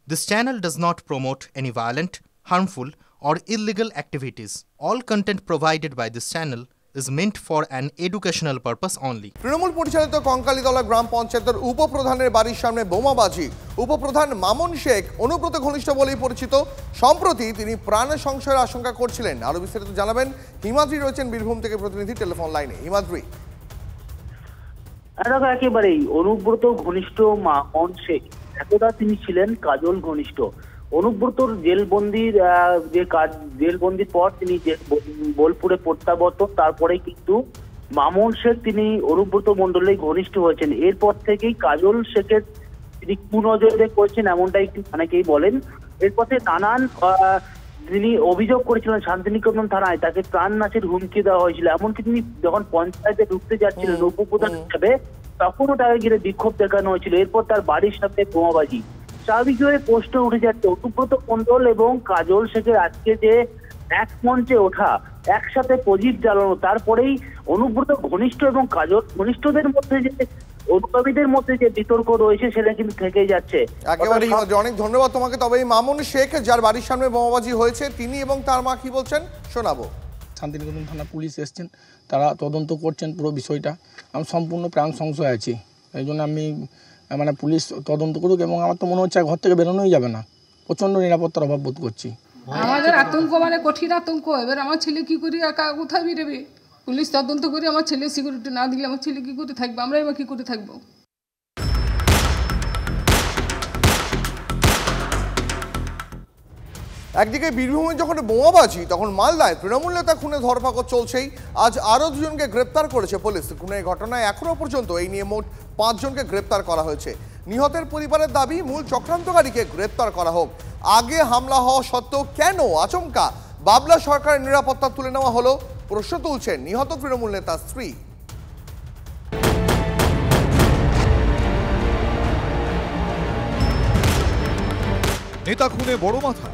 This channel does not promote any violent, harmful, or illegal activities. All content provided by this channel is meant for an educational purpose only. Trinamool পরিচালিত কঙ্কালীতলা গ্রাম পঞ্চায়েতের উপপ্রধানের বাড়ির সামনে বোমাবাজি। উপপ্রধান মামুন শেখ অনুব্রত ঘনিষ্ঠ বলেই পরিচিত। সম্প্রতি তিনি প্রাণ সংশয়ের আশঙ্কা করছিলেন। আরো বিস্তারিত জানাবেন হিমাদ্রি, রয়েছেন বীরভূম থেকে প্রতিনিধি টেলিফোন লাইনে। হিমাদ্রি, একেবারেই অনুব্রত ঘনিষ্ঠ মামুন শেখ, একদা তিনি ছিলেন কাজল ঘনিষ্ঠ। অনুব্রতর জেলবন্দির পর তিনি বোলপুরে প্রত্যাবর্তন, তারপরে কিন্তু মামুন শেখ তিনি অনুব্রত মণ্ডলের ঘনিষ্ঠ হয়েছেন। এরপর থেকেই কাজল শেখের তিনি কুনজরে করেছেন, এমনটাই অনেকেই বলেন। এরপর থেকে নানান তিনি অভিযোগ করেছিলেন শান্তিনিকেতন থানায় তাকে প্রাণ নাশের হুমকি দেওয়া হয়েছিল। এমনকি তিনি যখন পঞ্চায়েতে ঢুকতে যাচ্ছিলেন উপপ্রধান হিসাবে, তখনও তাকে ঘিরে বিক্ষোভ দেখানো হয়েছিল। এরপর তার বাড়ির সামনে বোমাবাজি। স্বাভাবিকভাবে প্রশ্ন উঠে যাচ্ছে অনুব্রত মণ্ডল এবং কাজল শেখের আজকে যে এক মঞ্চে ওঠা, একসাথে প্রদীপ জ্বালানো, তারপরেই অনুব্রত ঘনিষ্ঠ এবং কাজল ঘনিষ্ঠদের মধ্যে যে অনুগামীদের মধ্যে যে বিতর্ক রয়েছে সেটা কিন্তু থেকেই যাচ্ছে। একেবারে অনেক ধন্যবাদ তোমাকে। তবে এই মামুন শেখ যার বাড়ির সামনে বোমাবাজি হয়েছে, তিনি এবং তার মা কি বলছেন শোনাবো। শান্তিনিকেতন থানা পুলিশ এসছেন, তারা তদন্ত করছেন পুরো বিষয়টা। আমি সম্পূর্ণ প্রাণ সংশয় আছি, এই জন্য আমি পুলিশ তদন্ত করুক। এবং আমার তো মনে হচ্ছে ঘর থেকে বেরোনোই যাবে না, প্রচণ্ড নিরাপত্তার অভাব বোধ করছি। আমাদের আতঙ্ক কঠিন আতঙ্ক। এবার আমার ছেলে কি করি, একা কোথায় বেরোবে? পুলিশ তদন্ত করে আমার ছেলে সিকিউরিটি না দিলে আমার ছেলে কি করে থাকবে, আমরাই বা কি করে থাকবো? একদিকে বীরভূমে যখন বোমাবাজি, তখন মালদায় তৃণমূল নেতা খুনে ধরপাকড় চলছেই। আজ আরও দুজনকে গ্রেপ্তার করেছে পুলিশ। খুনের ঘটনায় এখনো পর্যন্ত এই নিয়ে মোট 5 জনকে গ্রেপ্তার করা হয়েছে। নিহতের পরিবারের দাবি মূল চক্রান্তকারীকে গ্রেপ্তার করা হোক। আগে হামলা হওয়া সত্ত্বেও কেন আচমকা বাবলা সরকারের নিরাপত্তা তুলে নেওয়া হলো, প্রশ্ন তুলছেন নিহত তৃণমূল নেতার স্ত্রী। নেতা খুনে বড় মাথা।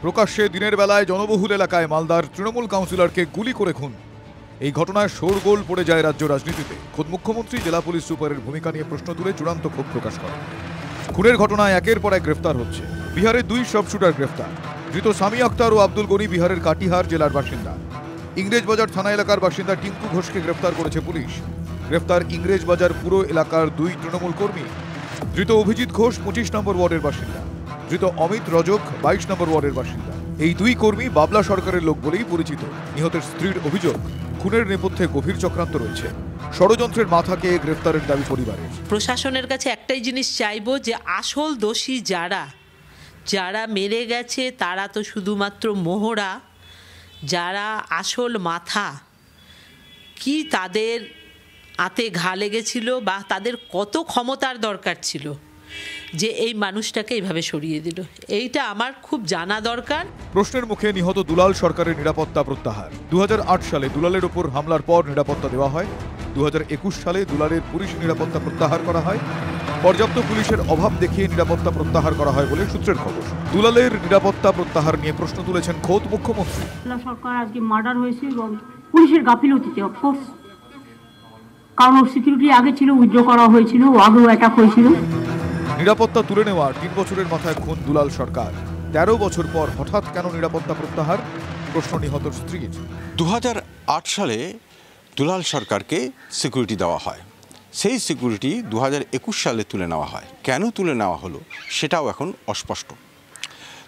প্রকাশ্যে দিনের বেলায় জনবহুল এলাকায় মালদার তৃণমূল কাউন্সিলরকে গুলি করে খুন। এই ঘটনায় শোরগোল পড়ে যায় রাজ্য রাজনীতিতে। খোদ মুখ্যমন্ত্রী জেলা পুলিশ সুপারের ভূমিকা নিয়ে প্রশ্ন তুলে চূড়ান্ত ক্ষোভ প্রকাশ করেন। খুনের ঘটনায় একের পর এক গ্রেফতার হচ্ছে। বিহারের 2 শর্পশুটার গ্রেফতার। ধৃত সামি আক্তার ও আব্দুল গনি বিহারের কাটিহার জেলার বাসিন্দা। ইংরেজবাজার থানা এলাকার বাসিন্দা টিঙ্কু ঘোষকে গ্রেফতার করেছে পুলিশ। গ্রেফতার ইংরেজবাজার পুরো এলাকার 2 তৃণমূল কর্মী। ধৃত অভিজিৎ ঘোষ 25 নম্বর ওয়ার্ডের বাসিন্দা। ধৃত অমিত রজক 22 নম্বর ওয়ার্ডের বাসিন্দা। এই 2 কর্মী বাবলা সরকারের লোক বলেই পরিচিত। নিহতের স্ত্রীর অভিযোগ, খুনের নেপথ্যে গভীর চক্রান্ত রয়েছে। ষড়যন্ত্রের মাথাকে গ্রেফতারের দাবি পরিবারের। প্রশাসনের কাছে একটাই জিনিস চাইবো, যে আসল দোষী যারা মেরে গেছে তারা তো শুধুমাত্র মোহরা। যারা আসল মাথা, কি তাদের হাতে ঘা লেগেছিল বা তাদের কত ক্ষমতার দরকার ছিল যে এই মানুষটাকে এইভাবে সরিয়ে দিল, এইটা আমার খুব জানা দরকার। প্রশ্নের মুখে নিহত দুলাল সরকারের নিরাপত্তা প্রত্যাহার। 2008 সালে দুলালের ওপর হামলার পর নিরাপত্তা দেওয়া হয়। 2021 সালে দুলালের পুলিশ নিরাপত্তা প্রত্যাহার করা হয়। পর্যাপ্ত পুলিশের অভাব দেখিয়ে নিরাপত্তা প্রত্যাহার করা হয় বলে সূত্রের খবর। দুলালের নিরাপত্তা প্রত্যাহার নিয়ে প্রশ্ন তুলেছেন খোদ মুখ্যমন্ত্রী। সরকার আজকে মার্ডার হয়েছে এবং পুলিশের গাফিলতিতে, অফকোর্স, কারণ সিকিউরিটি আগে ছিল, উইথড্র করা হয়েছিল, আগেও অ্যাটাক হয়েছিল। নিরাপত্তা তুলে নেওয়ার 3 বছরের মাথায় খুন দুলাল সরকার। 13 বছর পর হঠাৎ কেন নিরাপত্তা প্রত্যাহার, প্রশ্ন নিহতর স্ত্রীর। 2008 সালে দুলাল সরকারকে সিকিউরিটি দেওয়া হয়। সেই সিকিউরিটি 2021 সালে তুলে নেওয়া হয়। কেন তুলে নেওয়া হলো সেটাও এখন অস্পষ্ট।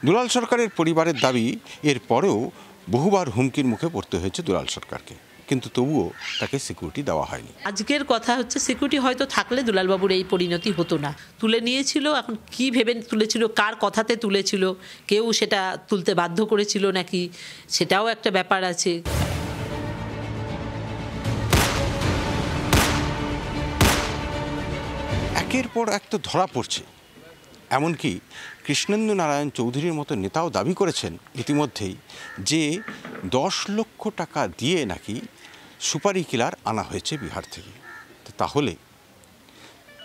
দুলাল সরকারের পরিবারের দাবি, এর পরেও বহুবার হুমকির মুখে পড়তে হয়েছে দুলাল সরকারকে, কিন্তু তবুও তাকে সিকিউরিটি দেওয়া হয়নি। আজকের কথা হচ্ছে, সিকিউরিটি হয়তো থাকলে দুলালবাবুর এই পরিণতি হতো না। তুলে নিয়েছিল, এখন কি ভেবে তুলেছিল, কার কথাতে তুলেছিল, কেউ সেটা তুলতে বাধ্য করেছিল নাকি, সেটাও একটা ব্যাপার আছে। একের পর এক তো ধরা পড়ছে। এমনকি কৃষ্ণেন্দু নারায়ণ চৌধুরীর মতো নেতাও দাবি করেছেন ইতিমধ্যেই যে 10 লক্ষ টাকা দিয়ে নাকি সুপারি কিলার আনা হয়েছে বিহার থেকে। তাহলে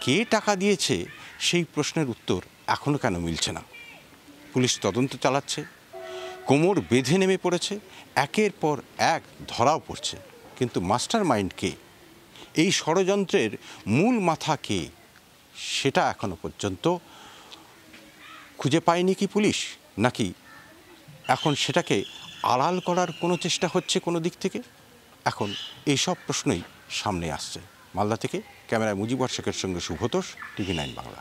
কে টাকা দিয়েছে সেই প্রশ্নের উত্তর এখনও কেন মিলছে না? পুলিশ তদন্ত চালাচ্ছে, কোমর বেঁধে নেমে পড়েছে, একের পর এক ধরাও পড়ছে, কিন্তু মাস্টার মাইন্ড কে, এই ষড়যন্ত্রের মূল মাথা কে, সেটা এখনো পর্যন্ত খুঁজে পায়নি কি পুলিশ, নাকি এখন সেটাকে আড়াল করার কোনো চেষ্টা হচ্ছে কোনো দিক থেকে? এখন এই সব প্রশ্নই সামনে আসছে। মালদা থেকে ক্যামেরায় মুজিবর শেখের সঙ্গে শুভতোষ, টিভি 9 বাংলা।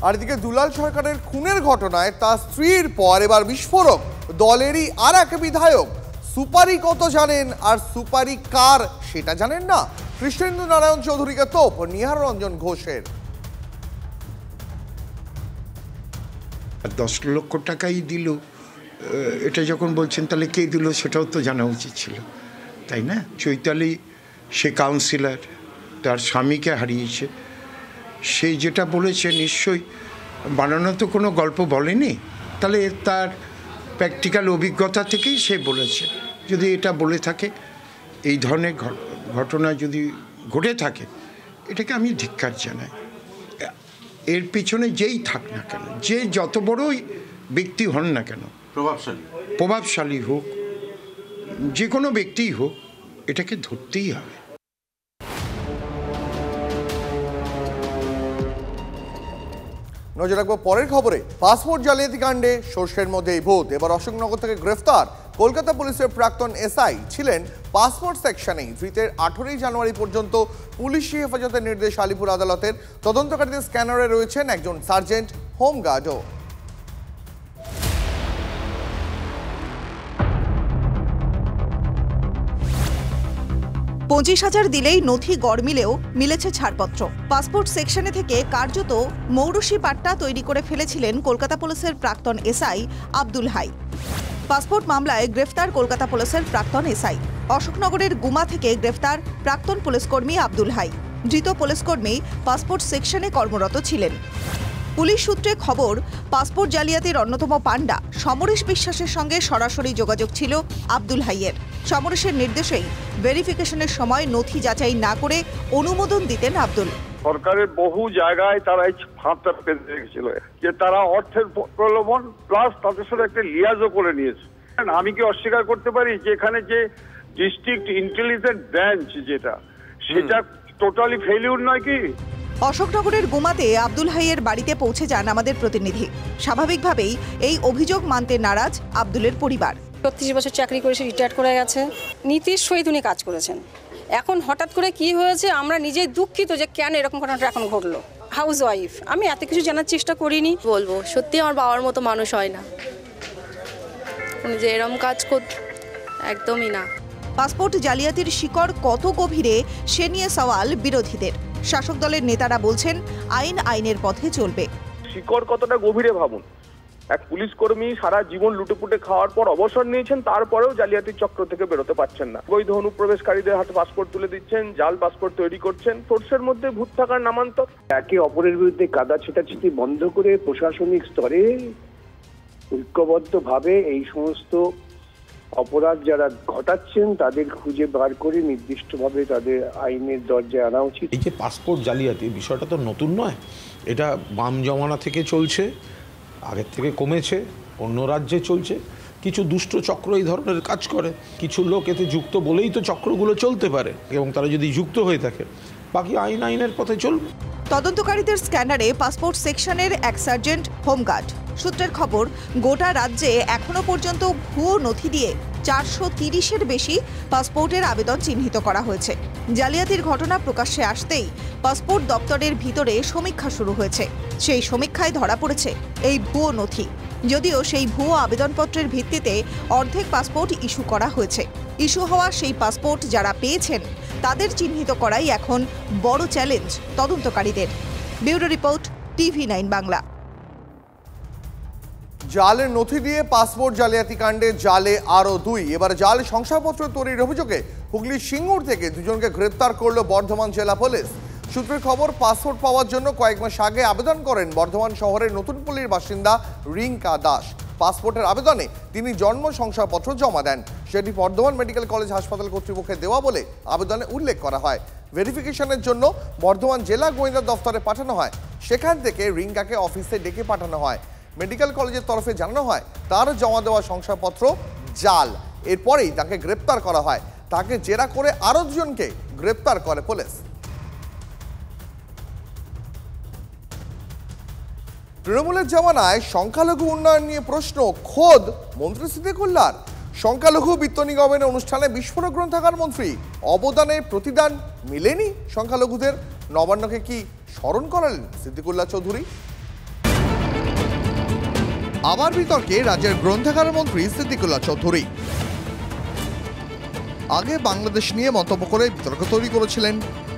আর এদিকে দুলাল সরকারের খুনের ঘটনায় তার স্ত্রীর পর এবার বিস্ফোরক দলেরই আর এক বিধায়ক। সুপারি কত জানেন আর সুপারি কার সেটা জানেন না? কৃষ্ণেন্দু নারায়ণ চৌধুরীকে তোপ নিহার রঞ্জন ঘোষের। 10 লক্ষ টাকাই দিল, এটা যখন বলছেন তাহলে কে দিল সেটাও তো জানা উচিত ছিল, তাই না? চৈতালি সে কাউন্সিলর, তার স্বামীকে হারিয়েছে, সে যেটা বলেছে নিশ্চয়ই বানানো তো কোনো গল্প বলেনি, তাহলে তার প্র্যাকটিক্যাল অভিজ্ঞতা থেকেই সে বলেছে। যদি এটা বলে থাকে, এই ধরনের ঘটনা যদি ঘটে থাকে, এটাকে আমি ধিক্কার জানাই। এর পিছনে যেই থাক না কেন, যে যত বড়ই ব্যক্তি হন না কেন, প্রভাবশালী হোক, যে কোনো ব্যক্তিই হোক, এটাকে ধরতেই হবে। নজর রাখবো পরের খবরে। পাসপোর্ট জালিয়াতি কাণ্ডে সর্ষের মধ্যেই ভূত। এবার অশোকনগর থেকে গ্রেফতার কলকাতা পুলিশের প্রাক্তন এসআই, ছিলেন পাসপোর্ট সেকশনেই। ধৃতের 18 জানুয়ারি পর্যন্ত পুলিশি হেফাজতের নির্দেশ আলিপুর আদালতের। তদন্তকারীদের স্ক্যানারে রয়েছেন একজন সার্জেন্ট, হোমগার্ডও। 25,000 দিলেই নথি গড় মিলেও মিলেছে ছাড়পত্র। পাসপোর্ট সেকশনে থেকে কার্যত মৌরুষি পাট্টা তৈরি করে ফেলেছিলেন কলকাতা পুলিশের প্রাক্তন এসআই আব্দুল হাই। পাসপোর্ট মামলায় গ্রেফতার কলকাতা পুলিশের প্রাক্তন এসআই। অশোকনগরের গুমা থেকে গ্রেফতার প্রাক্তন পুলিশকর্মী আব্দুল হাই। ধৃত পুলিশকর্মী পাসপোর্ট সেকশনে কর্মরত ছিলেন। পুলিশ সূত্রে খবর, পাসপোর্ট জালিয়াতির অন্যতম পাণ্ডা সমরেশ বিশ্বাসের সঙ্গে সরাসরি যোগাযোগ ছিল আব্দুল হাইয়ের। সমরেশের নির্দেশেই ভেরিফিকেশনের সময় নথি যাচাই না করে অনুমোদন দিতেন আব্দুল। সরকারের বহু জায়গায় তারা এই ফাঁদটা পেতে রেখেছিল যে তারা অর্থের প্রলোভন প্লাস তাদের সাথে একটা লিয়াজও করে নিয়েছে। আমি কি অস্বীকার করতে পারি যে এখানে যে ডিস্ট্রিক্ট ইন্টেলিজেন্স ব্রাঞ্চ যেটা, সেটা টোটালি ফেলিউর নয় কি? অশোকনগরের গুমাতে আব্দুল হাইয়ের বাড়িতে পৌঁছে যান আমাদের প্রতিনিধি। স্বাভাবিকভাবেই এই অভিযোগ মানতে নারাজ আব্দুলের পরিবার। ৩৬ বছর চাকরি করেছে, রিটায়ার করে গেছে, নীতির সহিত উনি কাজ করেছেন। এখন হঠাৎ করে কি হয়েছে, আমরা নিজেই দুঃখিত যে কেন এরকম ঘটনাটা এখন ঘটলো। হাউস ওয়াইফ, আমি এত কিছু জানার চেষ্টা করিনি। বলবো সত্যি আমার বাবার মতো মানুষ হয় না, উনি যে এরকম কাজ একদমই না। পাসপোর্ট জালিয়াতির শিকড় কত গভীরে সে নিয়ে সওয়াল বিরোধীদের। শাসক দলের নেতারা বলছেন আইন আইনের পথে চলবে। শিকড় কতটা গভীরে ভাবুন, এক পুলিশ কর্মী সারা জীবন লুটেপুটে খাওয়ার পর অবসর নিয়েছেন, তারপরেও জালিয়াতির চক্র থেকে বেরোতে পারছেন না। বৈধ অনুপ্রবেশকারীদের হাতে পাসপোর্ট তুলে দিচ্ছেন, জাল পাসপোর্ট তৈরি করছেন। সোর্সের মধ্যে ভূত থাকার নামান্তর। একে অপরের বিরুদ্ধে কাদা ছেটাছেটি বন্ধ করে প্রশাসনিক স্তরে ঐক্যবদ্ধভাবে এই সমস্ত অপরাধ যারা ঘটাচ্ছেন তাদের খুঁজে বার করে নির্দিষ্টভাবে তাদের আইনের দরজায় আনা উচিত। এই যে পাসপোর্ট জালিয়াতি বিষয়টা তো নতুন নয়, এটা বাম জমানা থেকে চলছে, আগের থেকে কমেছে, অন্য রাজ্যে চলছে। কিছু দুষ্ট চক্র এই ধরনের কাজ করে, কিছু লোক এতে যুক্ত বলেই তো চক্রগুলো চলতে পারে, এবং তারা যদি যুক্ত হয়ে থাকে বাকি আইন আইনের পথে চলবে। তদন্তকারীদের স্ক্যানারে পাসপোর্ট সেকশনের এক সার্জেন্ট, হোমগার্ড। সূত্রের খবর, গোটা রাজ্যে এখনো পর্যন্ত ভুয়ো নথি দিয়ে 430-এর বেশি পাসপোর্টের আবেদন চিহ্নিত করা হয়েছে। জালিয়াতির ঘটনা প্রকাশ্যে আসতেই পাসপোর্ট দপ্তরের ভিতরে সমীক্ষা শুরু হয়েছে। সেই সমীক্ষায় ধরা পড়েছে এই ভুয়ো নথি। যদিও সেই ভুয়ো আবেদনপত্রের ভিত্তিতে অর্ধেক পাসপোর্ট ইস্যু করা হয়েছে। ইস্যু হওয়া সেই পাসপোর্ট যারা পেয়েছেন তাদের চিহ্নিত করাই এখন বড় চ্যালেঞ্জ তদন্তকারীদের। Bureau report, TV 9 Bangla. জালের নথি দিয়ে পাসপোর্ট জালিয়াতি কাণ্ডে জালে আরও 2। এবার জাল শংসাপত্র তৈরির অভিযোগে হুগলির সিঙ্গুর থেকে 2 জনকে গ্রেপ্তার করল বর্ধমান জেলা পুলিশ। সূত্রের খবর, পাসপোর্ট পাওয়ার জন্য কয়েক মাস আগে আবেদন করেন বর্ধমান শহরের নতুনপল্লীর বাসিন্দা রিঙ্কা দাস। পাসপোর্টের আবেদনে তিনি জন্ম শংসাপত্র জমা দেন। সেটি বর্ধমান মেডিকেল কলেজ হাসপাতাল কর্তৃপক্ষের দেওয়া বলে আবেদনে উল্লেখ করা হয়। ভেরিফিকেশনের জন্য বর্ধমান জেলা গোয়েন্দা দফতরে পাঠানো হয়। সেখান থেকে রিঙ্কাকে অফিসে ডেকে পাঠানো হয়। মেডিকেল কলেজের তরফে জানানো হয় তার জমা দেওয়া শংসাপত্র জাল। এরপরেই তাকে গ্রেপ্তার করা হয়। তাকে জেরা করে আরও 2 জনকে গ্রেপ্তার করে পুলিশ। তৃণমূলের জামানায় সংখ্যালঘু উন্নয়ন নিয়ে প্রশ্ন খোদ মন্ত্রী সিদ্দিকুল্লাহর। সংখ্যালঘু বিত্ত নিগমের অনুষ্ঠানে বিস্ফোরক গ্রন্থাগার মন্ত্রী, অবদানের প্রতিদান মিলেনি সংখ্যালঘুদের। নবান্নকে কি স্মরণ করালেন সিদ্দিকুল্লাহ চৌধুরী? আবার বিতর্কে রাজ্যের গ্রন্থাগার মন্ত্রী সিদ্দিকুল্লাহ চৌধুরী। আগে বাংলাদেশ নিয়ে মন্তব্য করে বিতর্ক তৈরি করেছিলেন,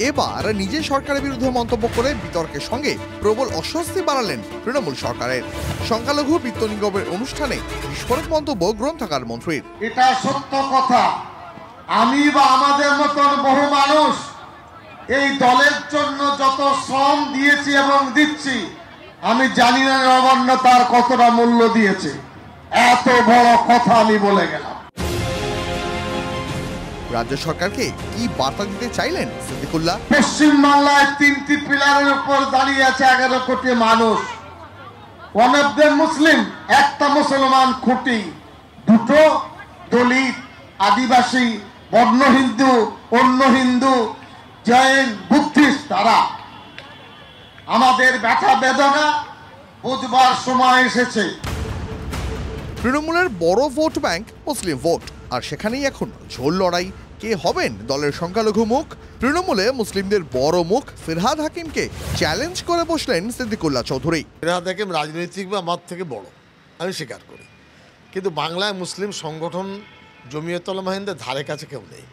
এবার নিজে সরকারের বিরুদ্ধে মন্তব্য করে বিতর্কের সঙ্গে প্রবল অস্বস্তি বাড়ালেন তৃণমূল সরকারের। সংখ্যালঘু বিত্ত নিগমের অনুষ্ঠানে বিস্ফোরক মন্তব্য গ্রন্থাগার মন্ত্রীর। এটা সত্য কথা, আমি বা আমাদের মতন বহু মানুষ এই দলের জন্য যত শ্রম দিয়েছি এবং দিচ্ছি, আমি জানি না নবান্ন তার কতটা মূল্য দিয়েছে। এত বড় কথা আমি বলে গেলাম। রাজ্য সরকারকে কি বার্তা দিতে চাইলেন সিদ্দিকুল্লাহ? পশ্চিমবাংলায় 3টি পিলারের উপর দাঁড়িয়ে আছে 11 কোটি মানুষ। ওয়ান অফ দ্য মুসলিম, একটা মুসলমান খুঁটি, দুটো দলিত, আদিবাসী, বর্ণ হিন্দু, অন্য হিন্দু, জৈন, বুদ্ধিস্ট। তারা আমাদের ব্যথা বেদনা বুঝবার সময় এসেছে। তৃণমূলের বড় ভোট ব্যাংক মুসলিম ভোট, আর সেখানেই এখন ঝোল লড়াই। কে হবেন দলের সংখ্যালঘু মুখ? তৃণমূলে মুসলিমদের বড় মুখ ফিরহাদ হাকিমকে চ্যালেঞ্জ করে বসলেন সিদ্দিকুল্লাহ চৌধুরী। ফিরহাদ হাকিম রাজনৈতিক বা আমার থেকে বড়, আমি স্বীকার করি, কিন্তু বাংলায় মুসলিম সংগঠন জমিয়তুল উলামা হিন্দের ধারে কাছে কেউ নেই,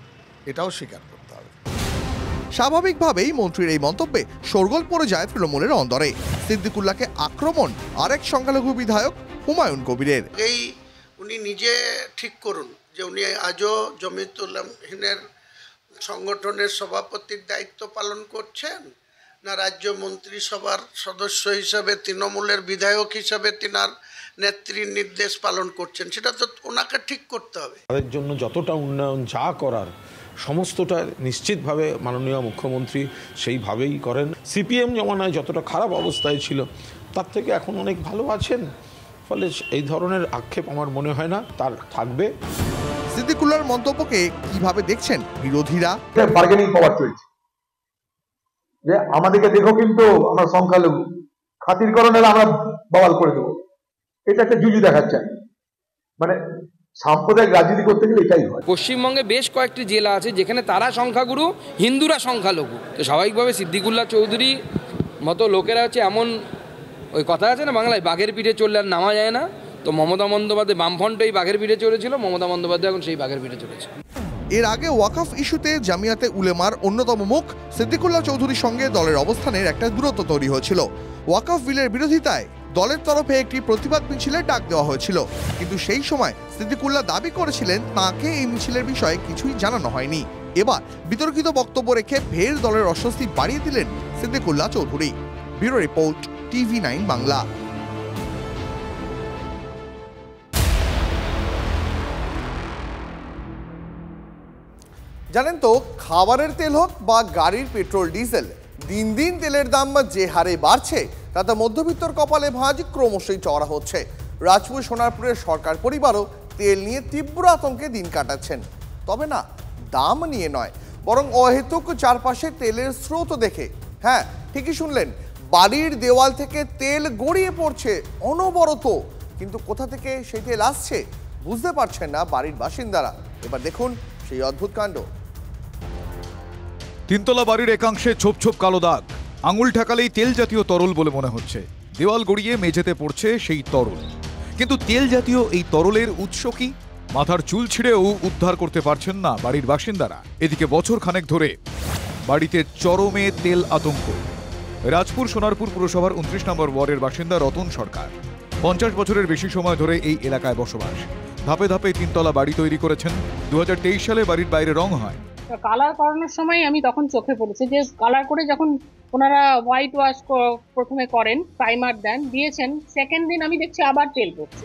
এটাও স্বীকার করতে হবে। স্বাভাবিকভাবেই মন্ত্রীর এই মন্তব্যে শোরগোল পড়ে যায় তৃণমূলের অন্দরে। সিদ্দিকুল্লাহকে আক্রমণ আরেক সংখ্যালঘু বিধায়ক হুমায়ুন কবিরের। উনি নিজে ঠিক করুন যে উনি আজও জমিয়তুল উলামাহিনের সংগঠনের সভাপতির দায়িত্ব পালন করছেন, না রাজ্য মন্ত্রিসভার সদস্য হিসাবে তৃণমূলের বিধায়ক হিসাবে তিনার নেত্রীর নির্দেশ পালন করছেন, সেটা তো ওনাকে ঠিক করতে হবে। তাদের জন্য যতটা উন্নয়ন যা করার সমস্তটা নিশ্চিতভাবে মাননীয় মুখ্যমন্ত্রী সেইভাবেই করেন। সিপিএম জমানায় যতটা খারাপ অবস্থায় ছিল তার থেকে এখন অনেক ভালো আছেন, ফলে এই ধরনের আক্ষেপ আমার মনে হয় না তার থাকবে। সিদ্দিকুল্লাহর মন্তব্যকে কিভাবে দেখছেন বিরোধীরা? বার্গেনিং পাওয়ার চলছে যে আমাদেরকে দেখো, কিন্তু আমরা সংখ্যালঘু, খাতিরকরণ হলে আমরা বহাল করে দেবো। এটা একটা জুজু দেখাচ্ছে, মানে সাম্প্রদায়িক রাজনীতি করতে গেলে এটাই হয়। পশ্চিমবঙ্গে বেশ কয়েকটি জেলা আছে যেখানে তারা সংখ্যাগুরু, হিন্দুরা সংখ্যালঘু। তো স্বাভাবিকভাবে সিদ্দিকুল্লাহ চৌধুরী মতো লোকেরা হচ্ছে এমন, ওই কথা আছে না বাংলায়, বাঘের পিঠে চললে আর নামা যায় না। তো মমতা বন্দ্যোপাধ্যায় বামফ্রন্ট এই বাঘের পিঠে চলেছিল, মমতা বন্দ্যোপাধ্যায় এখন সেই বাঘের পিঠে চলেছে। এর আগে ওয়াকফ ইস্যুতে জামিয়াতে উলেমার অন্যতম মুখ সিদ্দিকুল্লাহ চৌধুরীর সঙ্গে দলের অবস্থানের একটা দূরত্ব তৈরি হয়েছিল। ওয়াকফ বিলের বিরোধিতায় দলের তরফে একটি প্রতিবাদ মিছিলের ডাক দেওয়া হয়েছিল, কিন্তু সেই সময় সিদ্দিকুল্লাহ দাবি করেছিলেন তাঁকে এই মিছিলের বিষয়ে কিছুই জানানো হয়নি। এবার বিতর্কিত বক্তব্য রেখে ফের দলের অস্বস্তি বাড়িয়ে দিলেন Siddiqullah Chowdhury. Bureau report, TV9 Bangla. জানেন তো, খাবারের তেল হোক বা গাড়ির পেট্রোল ডিজেল, দিন দিন তেলের দাম যে হারে বাড়ছে তাতে মধ্যবিত্তর কপালে ভাঁজ ক্রমশই চড়া হচ্ছে। রাজপুর সোনারপুরের সরকার পরিবারও তেল নিয়ে তীব্র আতঙ্কে দিন কাটাচ্ছেন। তবে না, দাম নিয়ে নয়, বরং অহেতুক চারপাশে তেলের স্রোত দেখে। হ্যাঁ, ঠিকই শুনলেন, বাড়ির দেওয়াল থেকে তেল গড়িয়ে পড়ছে অনবরত, কিন্তু কোথা থেকে সেই তেল আসছে বুঝতে পারছেন না বাড়ির বাসিন্দারা। এবার দেখুন সেই অদ্ভুত কাণ্ড। তিনতলা বাড়ির একাংশে ছোপ ছোপ কালো দাগ, আঙুল ঠেকালেই তেল জাতীয় তরল বলে মনে হচ্ছে। দেওয়াল গড়িয়ে মেঝেতে পড়ছে সেই তরল, কিন্তু তেল জাতীয় এই তরলের উৎস কি? মাথার চুল ছিঁড়েও উদ্ধার করতে পারছেন না বাড়ির বাসিন্দারা। এদিকে বছর খানেক ধরে বাড়িতে চরমে তেল আতঙ্ক। রাজপুর সোনারপুর পুরসভার 29 নম্বর ওয়ার্ডের বাসিন্দা রতন সরকার 50 বছরের বেশি সময় ধরে এই এলাকায় বসবাস। ধাপে ধাপে তিনতলা বাড়ি তৈরি করেছেন। 2023 সালে বাড়ির বাইরে রং হয়। কালার করানোর সময় আমি তখন চোখে পড়েছে যে কালার করে যখন ওনারা হোয়াইট ওয়াশ প্রথমে করেন, প্রাইমার দেন, দিয়েছেন, সেকেন্ড দিন আমি দেখছি আবার তেল পড়ছে।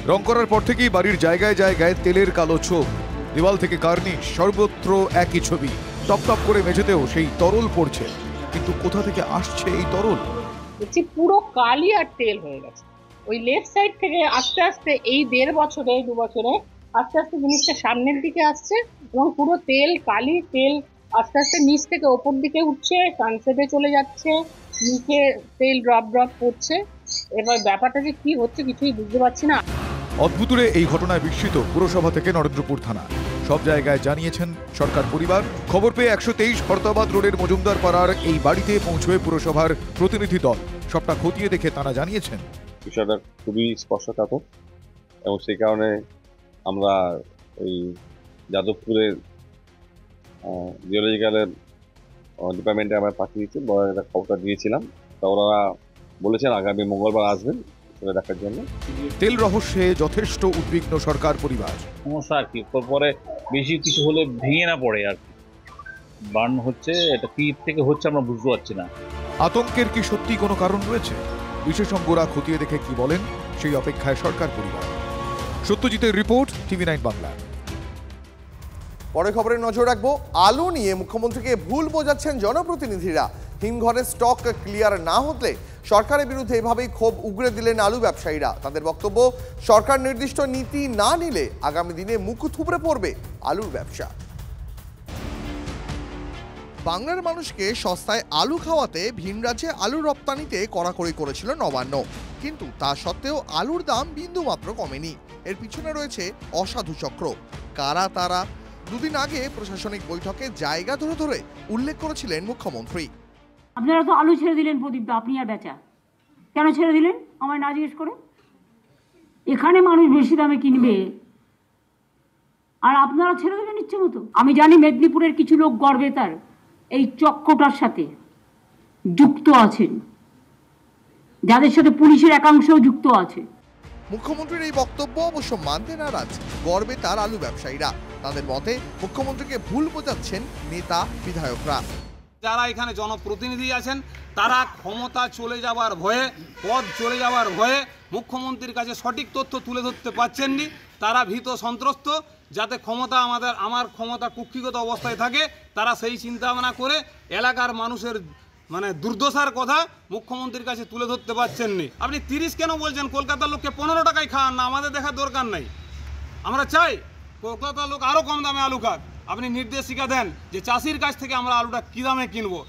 রং করার পর থেকেই বাড়ির জায়গায় জায়গায় তেলের কালো ছোপ, দেওয়াল থেকে কার্নিশ, সর্বত্র একই ছবি। টপ টপ করে মেঝেতেও সেই তরল পড়ছে, কিন্তু কোথা থেকে আসছে এই তরল? দেখছি পুরো কালি আর তেল হয়ে গেছে। ওই লেফট সাইড থেকে আস্তে আস্তে এই 1.5 বছরে 2 বছরে আস্তে আস্তে জিনিসটা সামনের দিকে আসছে এবং পুরো তেল, কালি তেল আস্তে আস্তে নিচ থেকে ওপর দিকে উঠছে, সানসেটে চলে যাচ্ছে, নিচে তেল ড্রপ ড্রপ পড়ছে। এবার ব্যাপারটা যে কি হচ্ছে কিছুই বুঝতে পারছি না। অদ্ভুতুরে এই ঘটনায় বিস্মিত পুরসভা থেকে নরেন্দ্রপুর থানা। সব জায়গায় জানিয়েছেন সরকার পরিবার। খবর পেয়ে 123 ফরতাবাদ রোডের মজুমদার পাড়ার এই বাড়িতে পৌঁছবে পুরসভার প্রতিনিধি দল। সবটা খতিয়ে দেখে তারা জানিয়েছেন বিষয়টা খুবই স্পর্শকাতর এবং সেই কারণে আমরা ওই যাদবপুরের জিওলজিক্যালের ডিপার্টমেন্টে আমরা পাঠিয়েছি, বড় একটা খবরটা দিয়েছিলাম। তা ওরা বলেছেন আগামী মঙ্গলবার আসবেন সেটা দেখার জন্য। তেল রহস্যে যথেষ্ট উদ্বিগ্ন সরকার পরিবার। সমস্যা আর কি, পরে বেশি কিছু হলে ভেঙে না পড়ে আর কি, বার্ন হচ্ছে, এটা কি থেকে হচ্ছে আমরা বুঝতে পারছি না। আতঙ্কের কি সত্যি কোনো কারণ রয়েছে? বিশেষজ্ঞরা খতিয়ে দেখে কি বলেন সেই অপেক্ষায় সরকার পরিবার। সত্যজিতের রিপোর্ট, TV9 বাংলা। পরে খবরে নজর রাখবো, আলু নিয়ে মুখ্যমন্ত্রীকে ভুল বোঝাচ্ছেন জনপ্রতিনিধিরা। হিমঘরের স্টক ক্লিয়ার না হলে সরকারের বিরুদ্ধে এভাবেই ক্ষোভ উগরে দিলেন আলু ব্যবসায়ীরা। তাদের বক্তব্য, সরকার নির্দিষ্ট নীতি না নিলে আগামী দিনে মুখ থুবড়ে পড়বে আলুর ব্যবসা। বাংলার মানুষকে সস্তায় আলু খাওয়াতে ভিন রাজ্যে আলু রপ্তানিতে কড়াকড়ি করেছিল নবান্ন, কিন্তু তা সত্ত্বেও আলুর দাম বিন্দুমাত্র কমেনি। এর পিছনে রয়েছে অসাধু চক্র। কারা তারা? দুদিন আগে প্রশাসনিক বৈঠকে জায়গা ধরে ধরে উল্লেখ করেছিলেন মুখ্যমন্ত্রী। আপনারা তো আলু ছেড়ে দিলেন প্রদীপ দা, আপনি আর বেচা কেন ছেড়ে দিলেন আমায় না জিজ্ঞেস করে? এখানে মানুষ বেশি দামে কিনবে আর আপনারা ছেড়ে দেবেন ইচ্ছে মতো। আমি জানি মেদিনীপুরের কিছু লোক গর্বে তার এই চক্রটার সাথে যুক্ত আছেন, যাদের সাথে পুলিশের একাংশও যুক্ত আছে। মুখ্যমন্ত্রীর এই বক্তব্য অবশ্য মানতে নারাজ গর্বে তার আলু ব্যবসায়ীরা। তাদের মতে মুখ্যমন্ত্রীকে ভুল বোঝাচ্ছেন নেতা বিধায়করা। যারা এখানে জনপ্রতিনিধি আছেন তারা ক্ষমতা চলে যাওয়ার ভয়ে, পদ চলে যাওয়ার ভয়ে মুখ্যমন্ত্রীর কাছে সঠিক তথ্য তুলে ধরতে পারছেননি। তারা ভীত সন্ত্রস্ত, যাতে আমার ক্ষমতা কুক্ষিগত অবস্থায় থাকে। তারা সেই চিন্তা ভাবনা করে এলাকার মানুষের দুর্দশার কথা মুখ্যমন্ত্রীর কাছে তুলে ধরতে পারছেননি। আপনি 30 কেন বলছেন? কলকাতার লোককে 15 টাকায় খাওয়ান না, আমাদের দেখার দরকার নাই। আমরা চাই কলকাতার লোক আরও কম দামে আলু খাক। আপনি নির্দেশিকা দেন যে চাষির কাছ থেকে আমরা আলুটা কী দামে কিনবো।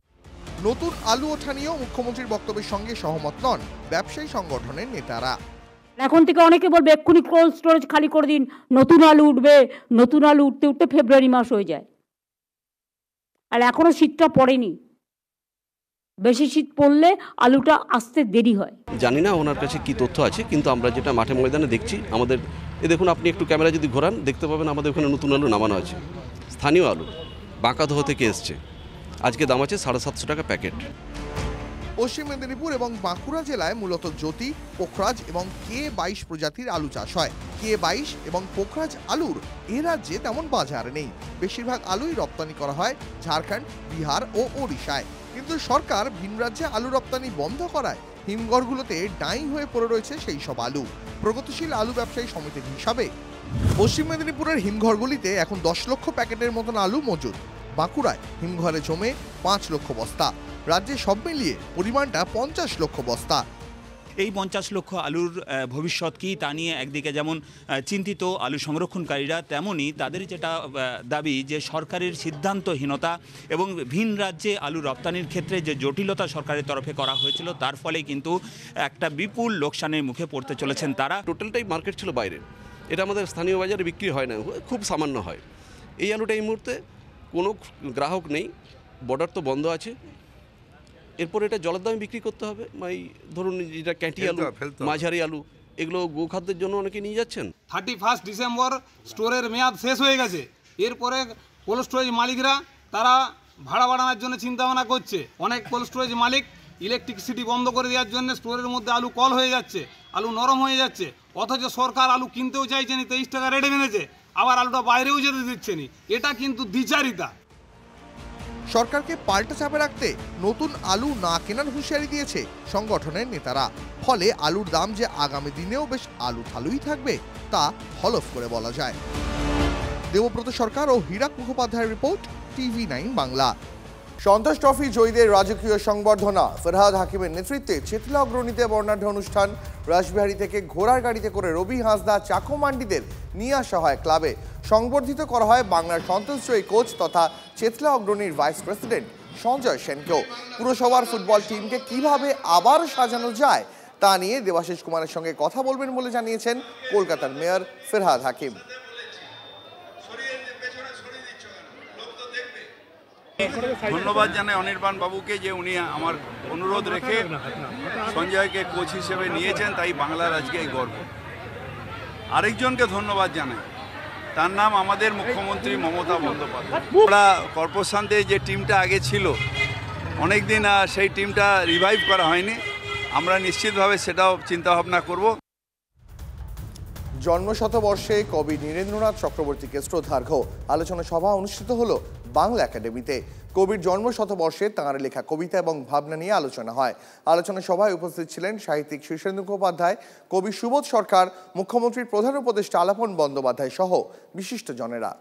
নতুন আলু ওঠা নিয়েও মুখ্যমন্ত্রীর বক্তব্যের সঙ্গে সহমত নন ব্যবসায়ী সংগঠনের নেতারা। এখন থেকে অনেকে বলবে এক্ষুনি কোল্ড স্টোরেজ খালি করে দিন, নতুন আলু উঠবে। নতুন আলু উঠতে উঠতে ফেব্রুয়ারি মাস হয়ে যায়, আর এখনো শীতটা পড়েনি। বেশি শীত পড়লে আলুটা আসতে দেরি হয়। জানি না ওনার কাছে কি তথ্য আছে, কিন্তু আমরা যেটা মাঠে ময়দানে দেখছি, আমাদের দেখুন, আপনি একটু ক্যামেরা যদি ঘোরান দেখতে পাবেন আমাদের ওখানে নতুন আলু নামানো আছে। স্থানীয় আলু বাঁকাদহ থেকে এসছে, আজকে দাম আছে 750 টাকা প্যাকেট। পশ্চিম মেদিনীপুর এবং বাঁকুড়া জেলায় মূলত জ্যোতি, পোখরাজ এবং K22 প্রজাতির আলু চাষ হয়। K22 এবং পোখরাজ আলুর এ রাজ্যে তেমন বাজার নেই। বেশিরভাগ আলুই রপ্তানি করা হয় ঝাড়খণ্ড, বিহার ও ওড়িশায়। কিন্তু সরকার ভিন রাজ্যে আলু রপ্তানি বন্ধ করায় হিমঘরগুলোতে ডাইং হয়ে পড়ে রয়েছে সেই সব আলু। প্রগতিশীল আলু ব্যবসায়ী সমিতির হিসাবে পশ্চিম মেদিনীপুরের হিমঘরগুলিতে এখন 10 লক্ষ প্যাকেটের মতন আলু মজুদ। বাঁকুড়ায় হিমঘরে জমে 5 লক্ষ বস্তা। রাজ্যে সব মিলিয়ে পরিমাণটা 50 লক্ষ বস্তা। এই 50 লক্ষ আলুর ভবিষ্যৎ কি তা নিয়ে একদিকে যেমন চিন্তিত আলু সংরক্ষণকারীরা, তেমনই তাদের যেটা দাবি যে সরকারের সিদ্ধান্তহীনতা এবং ভিন রাজ্যে আলু রপ্তানির ক্ষেত্রে যে জটিলতা সরকারের তরফে করা হয়েছিল, তার ফলে কিন্তু একটা বিপুল লোকসানের মুখে পড়তে চলেছেন তারা। টোটালটাই মার্কেট ছিল বাইরে, এটা আমাদের স্থানীয় বাজারে বিক্রি হয় না, খুব সামান্য হয়। এই আলুটা এই মুহূর্তে কোনো গ্রাহক নেই, বর্ডার তো বন্ধ আছে। এরপর এটা জলের দামে বিক্রি করতে হবে। ধরুন যেটা ক্যাঁটি আলু, মাঝারি আলু, এগুলো গোখাদ্যের জন্য অনেকে নিয়ে যাচ্ছেন। 31 ডিসেম্বর স্টোরের মেয়াদ শেষ হয়ে গেছে। এরপরে কোল্ড স্টোরেজ মালিকরা তারা ভাড়া বাড়ানোর জন্য চিন্তা ভাবনা করছে। অনেক কোল্ড স্টোরেজ মালিক ইলেকট্রিসিটি বন্ধ করে দেওয়ার জন্য স্টোরের মধ্যে আলু কল হয়ে যাচ্ছে, আলু নরম হয়ে যাচ্ছে। অথচ সরকার আলু কিনতেও চাইছে না, 23 টাকা রেটে মেনেছে, আবার আলুটা বাইরেও যেতে দিচ্ছে না। এটা কিন্তু দ্বিচারিতা। সরকারকে পাল্টা চাপে রাখতে নতুন আলু না কেনার হুঁশিয়ারি দিয়েছে সংগঠনের নেতারা। ফলে আলুর দাম যে আগামী দিনেও বেশ আলু থালুই থাকবে তা হলফ করে বলা যায়। দেবব্রত সরকার ও হীরাক মুখোপাধ্যায়ের রিপোর্ট, TV9 বাংলা। সন্তোষ ট্রফি জয়ীদের রাজকীয় সংবর্ধনা। ফরহাদ হাকিমের নেতৃত্বে চেতলা অগ্রণীতে বর্ণাঢ্য অনুষ্ঠান। রাসবিহারী থেকে ঘোড়ার গাড়িতে করে রবি হাঁসদা চাকমান্ডিদের নিয়ে আসা হয় ক্লাবে। সংবর্ধিত করা হয় বাংলার সন্তোষজয়ী কোচ তথা চেতলা অগ্রণীর ভাইস প্রেসিডেন্ট সঞ্জয় সেনকেও। পুরসভার ফুটবল টিমকে কিভাবে আবার সাজানো যায় তা নিয়ে দেবাশিস কুমারের সঙ্গে কথা বলবেন বলে জানিয়েছেন কলকাতার মেয়র ফিরহাদ হাকিম। ধন্যবাদ জানাই অনির্বাণ বাবুকে যে উনি আমার অনুরোধ রেখে সঞ্জয়কে কোচ হিসেবে নিয়েছেন, তাই বাংলার আজকে এই গর্ব। আরেকজনকে ধন্যবাদ জানাই, তার নাম আমাদের মুখ্যমন্ত্রী মমতা বন্দ্যোপাধ্যায়। আমরা কর্পোরেশনে যে টিমটা আগে ছিল অনেকদিন সেই টিমটা রিভাইভ করা হয়নি, আমরা নিশ্চিতভাবে সেটাও চিন্তাভাবনা করব। জন্মশতবর্ষে কবি নীরেন্দ্রনাথ চক্রবর্তীকে শ্রদ্ধার্ঘ্য আলোচনা সভা অনুষ্ঠিত হলো বাংলা একাডেমিতে। কবির জন্মশতবর্ষে তাঁর লেখা কবিতা এবং ভাবনা নিয়ে আলোচনা হয়। আলোচনা সভায় উপস্থিত ছিলেন সাহিত্যিক শীর্ষেন্দু মুখোপাধ্যায়, কবি সুবোধ সরকার, মুখ্যমন্ত্রীর প্রধান উপদেষ্টা আলাপন বন্দ্যোপাধ্যায় সহ বিশিষ্ট জনেরা।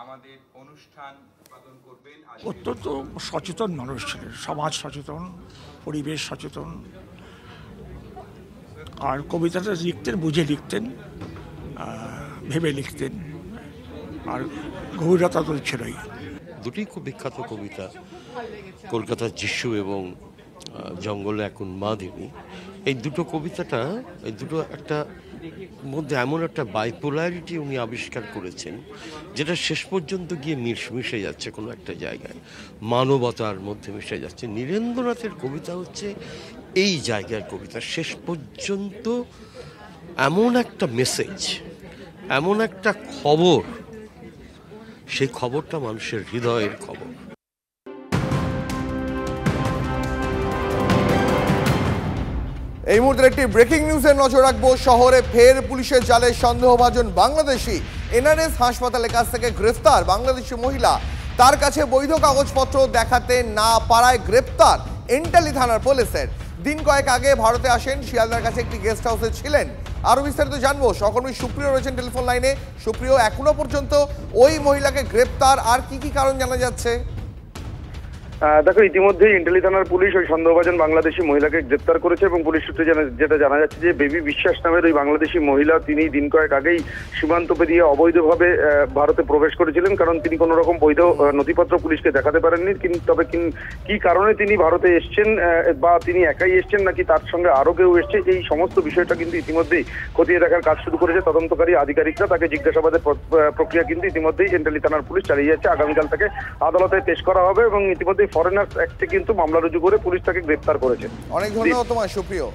আমাদের অনুষ্ঠান পালন করবেন অত্যন্ত সচেতন মানুষ ছিলেন, সমাজ সচেতন, পরিবেশ সচেতন, আর কবিতাটা লিখতেন বুঝে লিখতেন, ভেবে লিখতেন, আর গভীরতা তো ছিলই। দুটি খুব বিখ্যাত কবিতা, কলকাতার যিশু এবং জঙ্গলে এক উন্মাদিনী, এই দুটো কবিতাটা, এই দুটো একটা মধ্যে এমন একটা বাইপোলারিটি উনি আবিষ্কার করেছেন যেটা শেষ পর্যন্ত গিয়ে মিশে যাচ্ছে কোনো একটা জায়গায়, মানবতার মধ্যে মিশে যাচ্ছে। নীরেন্দ্রনাথের কবিতা হচ্ছে এই জায়গার কবিতা, শেষ পর্যন্ত এমন একটা মেসেজ, এমন একটা খবর, সেই খবরটা মানুষের হৃদয়ের খবর। এই মুহূর্তে একটি ব্রেকিং নিউজের নজর রাখবো। শহরে ফের পুলিশের জালে সন্দেহভাজন বাংলাদেশি। এনআরএস হাসপাতালের কাছ থেকে গ্রেফতার বাংলাদেশি মহিলা। তার কাছে বৈধ কাগজপত্র দেখাতে না পারায় গ্রেপ্তার এন্টালি থানার পুলিশের। দিন কয়েক আগে ভারতে আসেন, শিয়ালদার কাছে একটি গেস্ট হাউসে ছিলেন। আরো বিস্তারিত জানবো, সহকর্মী সুপ্রিয় রয়েছেন টেলিফোন লাইনে। সুপ্রিয়, এখনো পর্যন্ত ওই মহিলাকে গ্রেপ্তার আর কি কি কারণ জানা যাচ্ছে? দেখো, ইতিমধ্যেই ইন্টালি থানার পুলিশ ওই সন্দেহভাজন বাংলাদেশি মহিলাকে গ্রেপ্তার করেছে এবং পুলিশ সূত্রে যেটা জানা যাচ্ছে যে বেবি বিশ্বাস নামের ওই বাংলাদেশি মহিলা, তিনি দিন কয়েক আগেই সীমান্ত পেরিয়ে অবৈধভাবে ভারতে প্রবেশ করেছিলেন, কারণ তিনি কোনো রকম বৈধ নথিপত্র পুলিশকে দেখাতে পারেননি। তবে কি কারণে তিনি ভারতে এসছেন, বা তিনি একাই এসছেন নাকি তার সঙ্গে আরো কেউ এসছে, এই সমস্ত বিষয়টা কিন্তু ইতিমধ্যেই খতিয়ে দেখার কাজ শুরু করেছে তদন্তকারী আধিকারিকরা। তাকে জিজ্ঞাসাবাদের প্রক্রিয়া কিন্তু ইতিমধ্যেই ইন্টালি থানার পুলিশ চালিয়ে যাচ্ছে। আগামীকাল তাকে আদালতে পেশ করা হবে এবং ইতিমধ্যেই ফরেনার্স অ্যাক্টে কিন্তু মামলা রুজু করে পুলিশ তাকে গ্রেপ্তার করেছে। অনেক ধন্যবাদ তোমার সুপ্রিয়।